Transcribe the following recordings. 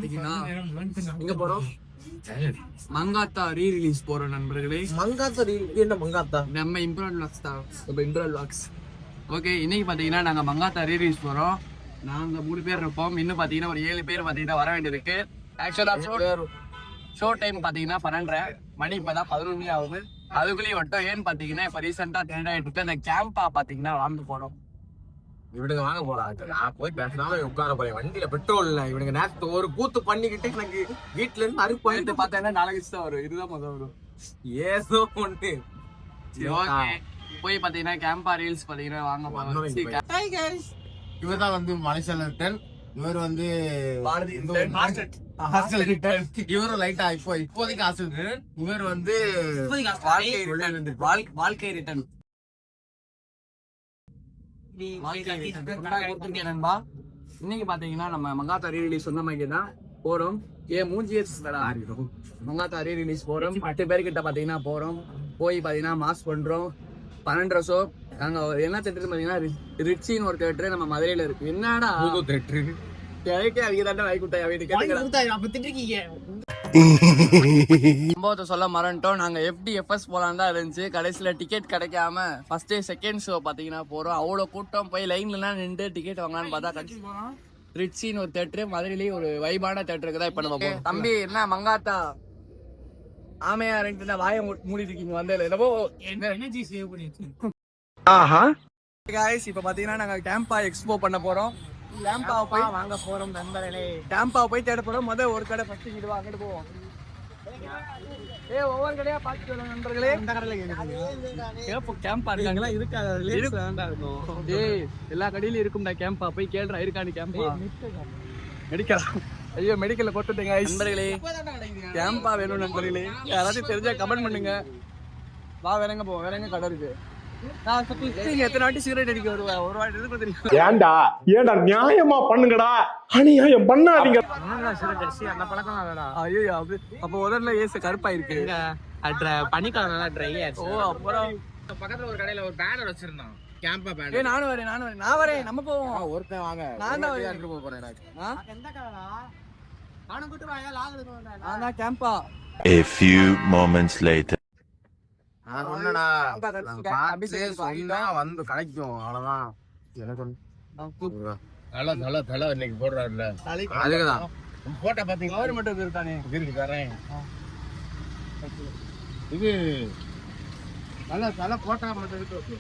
பாத்தீங்கன்னா எங்க போறோம்? மங்காத்தா ரீ-ரிலீஸ் போறோம் நண்பர்களே. மங்காத்தா என்ன மங்காத்தா? நம்ம இம்ப்ரான் விளாக்ஸ் தான். இம்ப்ரான் விளாக்ஸ். ஓகே, இன்னைக்கு பாத்தீங்கன்னா நாங்க மங்காத்தா ரீ-ரிலீஸ் போறோம். நாங்க 3 பேர் இருப்போம். இன்னும் பாத்தீங்கன்னா ஒரு 7 பேர் பாத்தீங்கன்னா வர வேண்டியிருக்கு. ஆக்சுவலா ஷோ டைம் பாத்தீங்கன்னா 12:30 மணி. இப்பதான் 11 மணி ஆகுது. அதுக்குள்ளேயும் வட்டம் ஏன்னு பாத்தீங்கன்னா இப்ப ரீசெண்டா ட்ரெண்ட் ஆயிட்டு இருக்கு அந்த கேம்பா பாத்தீங்கன்னா வாங்க போறோம். இவனுங்க வாங்க போறாங்க. நான் போய் பேசினாலும் உட்கார போறேன். வண்டியில பெட்ரோல் இல்ல. இவனுங்க நேரத்து ஒரு கூத்து பண்ணிக்கிட்டு எனக்கு வீட்டுல இருந்து அறுப்பாயிட்டு பார்த்தேன்னா 4 தான் வரும். இதுதான் முதல் வரும். ஏதோ ஒண்ணு போய் பாத்தீங்கன்னா கேம்பா ரீல்ஸ் பாத்தீங்கன்னா வாங்க போறோம். இவர்தான் வந்து மலைசலன். இவர் வந்து இவரும் லைட்டா இப்போதைக்கு ஹாஸ்டல். இவர் வந்து வாழ்க்கை ரிட்டர்ன். இன்னைக்கு பாத்தீங்கன்னா நம்ம மங்காத்தா ரீ-ரிலீஸ் சொன்ன மாதிரி தான் போறோம். மங்காத்தா ரீ-ரிலீஸ் போறோம். 10 பேர்கிட்ட பாத்தீங்கன்னா போறோம். போய் பாத்தீங்கன்னா மாஸ் பண்றோம். 12 ஷோ. நாங்க என்ன தேட்டர் பாத்தீங்கன்னா ரிச்சின்னு ஒரு தேட்டர் நம்ம மதுரையில இருக்கு. என்னடா தேட்டரு சம்பவத்தை சொல்ல மறந்துட்டோம். நாங்க FDFS போலாம் தான் இருந்துச்சு. கடைசியில டிக்கெட் கிடைக்காம ஃபர்ஸ்ட் டே செகண்ட் ஷோ பாத்தீங்கன்னா போறோம். அவ்வளவு கூட்டம் போய் லைன்ல நின்று டிக்கெட் வாங்கலான்னு பார்த்தா கடைசி ரிச்சின்னு ஒரு தேட்டர் மதுரையிலேயே ஒரு வைபான தேட்டருக்கு தான் இப்ப நம்ம போறோம். தம்பி என்ன மங்காத்தா ஆமையா ரெண்டு வாயை மூடிட்டு இருக்கீங்க வந்ததுல என்னவோ எனர்ஜி சேவ் பண்ணிட்டு. गाइस இப்ப பாத்தீங்கன்னா நாங்க கேம்பா எக்ஸ்போ பண்ண போறோம். கேம்பா போய் வாங்க போறோம் நண்பர்களே. கேம்பா போய் தேட போறோம். முதல்ல ஒரு கடை ஃபர்ஸ்ட் இங்க அங்கிட்டு போவோம். ஒவ்வொரு கடையா பாத்துட்டு வரோம் நண்பர்களே. இந்த கடையில கேப்போ கேம்பா இருக்காங்களா? இருக்காது. லேஸ் வேண்டா இருக்கும். எல்லா கடையிலயும் இருக்கும்டா கேம்பா. போய் கேளுடா இருக்கானு கேம்பா. மெடிக்கல். ஐயோ மெடிக்கல்ல போட்டுட்டேங்க நண்பர்களே. கேம்பா வேணும் நண்பர்களே. யாராவது தெரிஞ்சா கமெண்ட் பண்ணுங்க. வா வேறங்க போ. வேறங்க கடை இருக்கு. எத்தனை வாட்டி சிகரெட் அடிக்க வருவேன். ஒரு வாட்டி எதுக்கு தெரியும்? ஏண்டா நியாயமா பண்ணுங்கடா. அநியாயம் பண்ணாதீங்க. அந்த பழக்கம் ஐயோ அப்ப உதர்ல ஏச கருப்பா இருக்கு. பனிக்காலம் நல்லா ட்ரை ஆயிடுச்சு. ஓ அப்புறம் பக்கத்துல ஒரு கடையில ஒரு பேனர் வச்சிருந்தான். CAMPA banner. நானும் வரேன் நான் வரேன். நம்ம போவோம். ஒருத்தன் வாங்க. நான் தான் எடுத்து போறேன். எந்த கடைடா? நானும் கூட்டி வாங்க. லாக் எடுக்க வேண்டாம். நான் தான் CAMPA. A few moments later. வந்து கிடைக்கும் அவ்வளவுதான். இன்னைக்கு போடுறாருல அதுக்குதான் போட்டோ பாத்தீங்களா? மட்டும் இருக்கானே இருக்கு தரேன். இது நல்ல போட்டோ மட்டும் இருக்கு.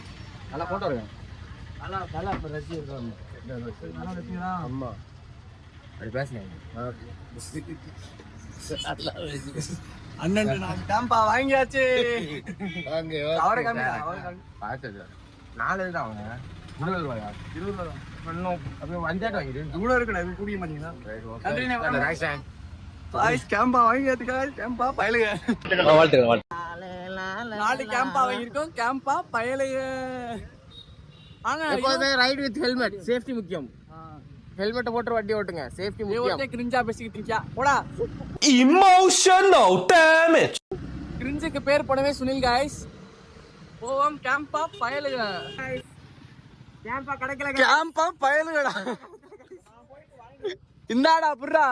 நல்ல போட்டோ இருக்கு. நல்ல ரசி இருக்கு. ஆமா அப்படி பேசுங்க. அண்ணன் கேம்பா வாங்கியாச்சு. அவரை கம்மி பார்த்தது 4 தான் அவங்க 20 ரூபாயா? 20 ரூபா இன்னும் அப்படியே 5 வாங்கிடு. இவ்வளோ இருக்குடா. இது கூடிய மாட்டீங்களா? கேம்பா வாங்கியாச்சு. கேம்பா பயலுங்க. நாலு கேம்பா வாங்கியிருக்கோம். கேம்பா பயலுங்க. எப்போதுமே ரைட் வித் ஹெல்மெட். சேஃப்டி முக்கியம். ஹெல்மெட் போட்டு வண்டி ஓட்டுங்க. சேஃப்டி முக்கியம். கிரிஞ்சா பேசிக்கிட்டு இருக்கியா? போடா. Emotional damage. கிரிஞ்சுக்கு பேர் போடவே சுனில் गाइस. போவோம் கேம்பா பயலுங்க. கேம்பா கிடைக்கல. கேம்பா பயலுங்கடா. இந்தாடா புர்ரா.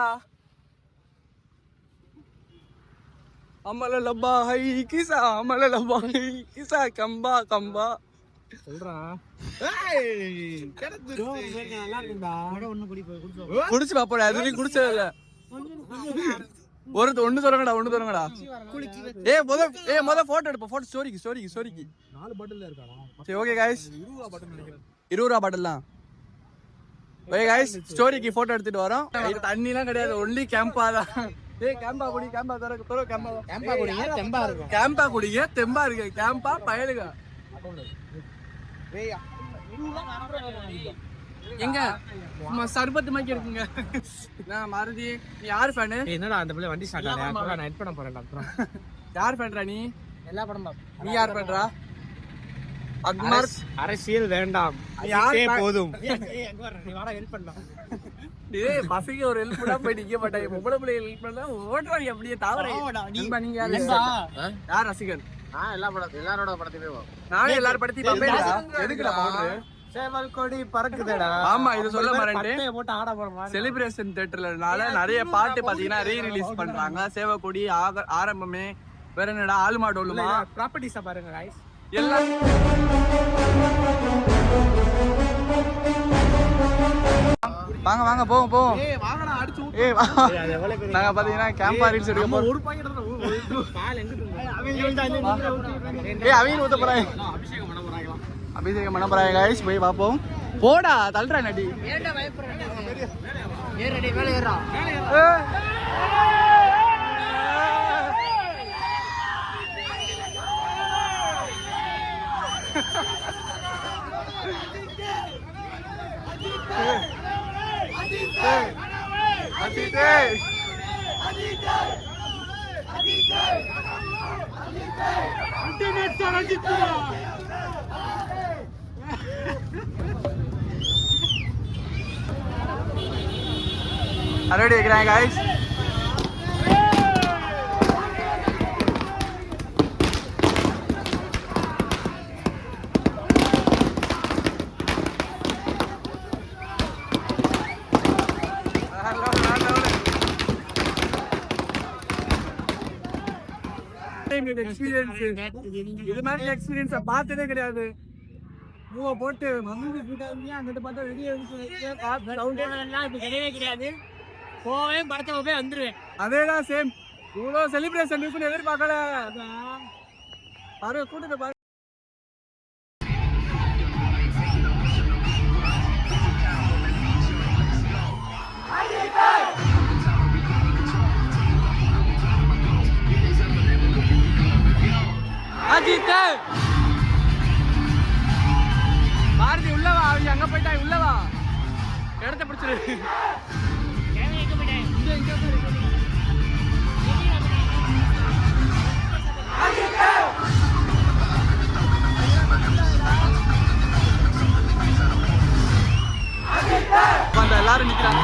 அமல லப்பா ஹை கிசா அமல லப்பா ஹை கிசா கம்பா கம்பா சொல்றான். குடிச்சு பாப்போட. அது குடிச்சது இல்ல. ஒண்ணு சொல்லுங்கடா. முத போட்டோ எடுப்போம். போட்டோ ஸ்டோரிக்கு 4 பாட்டில் இருக்காடா. சரி ஓகே गाइस. 20 ரூபா பாட்டில் தான். ஓகே गाइस ஸ்டோரிக்கு போட்டோ எடுத்துட்டு வரோம். தண்ணி எல்லாம் கிடையாது. ஒன்லி கேம்பா தான். கேம்பா குடி. கேம்பா தர கேம்பா குடிங்க. தெம்பா இருக்கும். கேம்பா குடிங்க. தெம்பா இருக்கு. கேம்பா பயலுங்க. எங்க சர்பத்து மாதிரி இருக்குங்க. நான் மருதி. நீ யார் ஃபேன்? என்னடா அந்த பிள்ளை வண்டி ஸ்டார்ட் ஆகல. நான் நைட் பண்ண போறேன். அப்புறம் யார் ஃபேன்டா நீ? எல்லா படம் பாப்ப. நீ யார் ஃபேன்டா? அக்மார். அரசியல் வேண்டாம். யாரே போதும். நீ வாடா ஹெல்ப் பண்ணலாம். டேய் பசிக்கு ஒரு ஹெல்ப் பண்ணா போய் நிக்க மாட்டாங்க. பொம்பளை பிள்ளை ஹெல்ப் பண்ணா ஓடுறாங்க அப்படியே தாவறே. நீங்க யார் ரசிகன்? எல்லாரோட படத்தையுமே நானே எல்லாரும் படத்தையும் பாப்பேன். எதுக்குடா பவுடர்? சேவல் கொடி பறக்குதடா. ஆமா, இது சொல்ல மறந்துட்டேன். பட்டைய போட்டு ஆட போற மாதிரி. செலிப்ரேஷன் தியேட்டர்லனால நிறைய பாட்டு பாத்தீங்கன்னா ரீ-ரிலீஸ் பண்றாங்க. சேவக்கொடி ஆரம்பமே, வேற என்னடா ஆலுமா டோலுமா, ப்ராப்பர்ட்டிஸ பாருங்க गाइस. எல்லாம் வாங்க வாங்க போவோம் போவோம். ஏய் வாங்கடா அடிச்சு ஊத்து. ஏய் நாங்க பாத்தீங்கன்னா கேம்ப் ரீல்ஸ் எடுக்க போறோம். ஒரு பாக்கெட் பால் எங்க இருக்கு? அவங்க ஊத்த போறாங்க. அபிஷேகம் பண்ண போறாங்களா? அபிஷேகம் பண்ண போறாங்க गाइस, போய் பாப்போம். போடா தள்ளுறா நடி. ஏறடா பயப்படுறேன். ஏறடி மேல ஏறா. ரெடி இருக்கிறாங்க गाइस. இது மாதிரி எக்ஸ்பீரியன்ஸ் பார்த்ததே கிடையாது. மூவ போட்டு மம்மி கிட்ட அங்கிட்டு பார்த்தா வெளியே கிடையவே கிடையாது. போவே படத்தை போய் வந்துருவேன். அதேதான் சேம். இவ்வளோ செலிப்ரேஷன் இருக்குன்னு எதிர்பார்க்கல. பாரு கூட்டத்தை பாரு. அஜித் பாரதி உள்ளவா, அவங்க அங்க போயிட்டா உள்ளவா, இடத்த பிடிச்சிரு. எல்லாரும் நிக்கிறாங்க.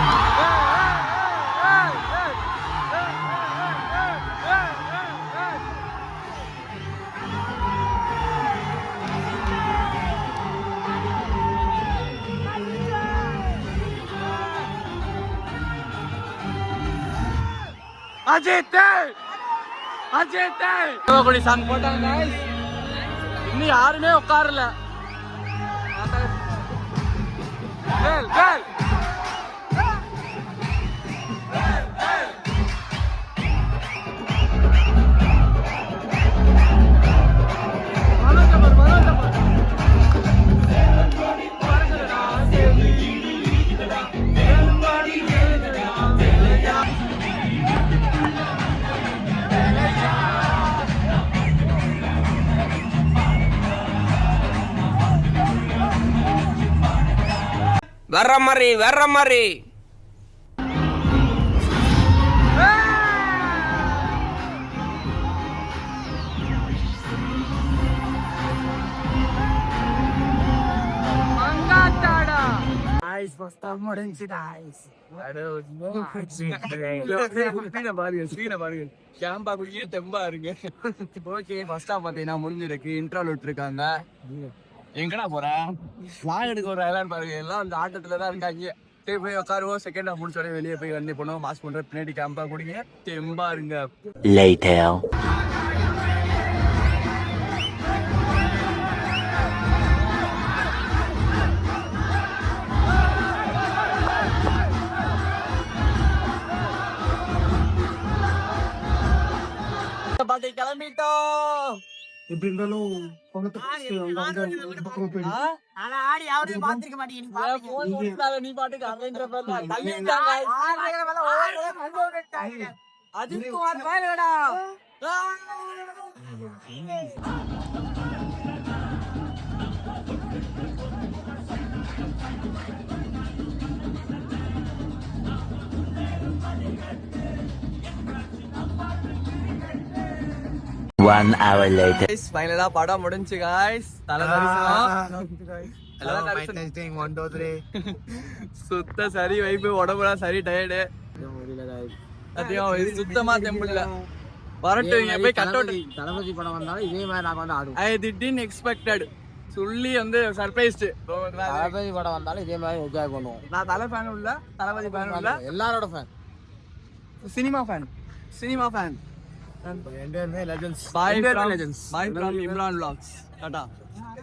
அஜித் அஜித் கோடி சாங் போட்டாங்க guys. இன்னும் யாருமே உட்காரல. கேள் கேள் வர்ற மாதிரி முடிஞ்சிருக்கு. இன்ட்ரோல் விட்டுருக்காங்க. எங்கடா போறேன் வாங்க எடுக்க ஒரு ஐலாண்ட் பாருங்க. எல்லாம் அந்த ஆட்டத்துல தான் இருக்காங்க. சரி போய் உட்காருவோம். செகண்ட் ஹாஃப் முடிச்சோடனே வெளியே போய் வண்டி போனோம். மாஸ்க் பண்ற பின்னாடி கேம்பா குடிங்க. தெம்பா இருங்க. Later. பாட்டி கிளம்பிட்டோம். எப்படி இருந்தாலும் ஆடி யாரும் பாத்துக்க மாட்டீங்க. நீ பாட்டுக்கு Ajith Kumar வேலைடா. One hour later. ஃபைனலா படம் முடிஞ்சு guys. சுத்த சரி வைப்பு, உடம்புலாம் சரி டயர்டு. இது சுத்தமா தெம்பில்ல. வரட்டும், இங்க போய் கட் அவுட். தளபதி படம் வந்தாலும் இதே மாதிரி நாங்க வந்து ஆடுவோம். I didn't expected. சொல்லி வந்து சர்ப்ரைஸ்டு. தளபதி படம் வந்தாலும் இதே மாதிரி என்ஜாய் பண்ணுவோம். நான் தலை ஃபேன் இல்ல, தளபதி ஃபேன் இல்ல, எல்லாரோட fan. Cinema fan. Legends. Bye from Imran vlogs. Tata.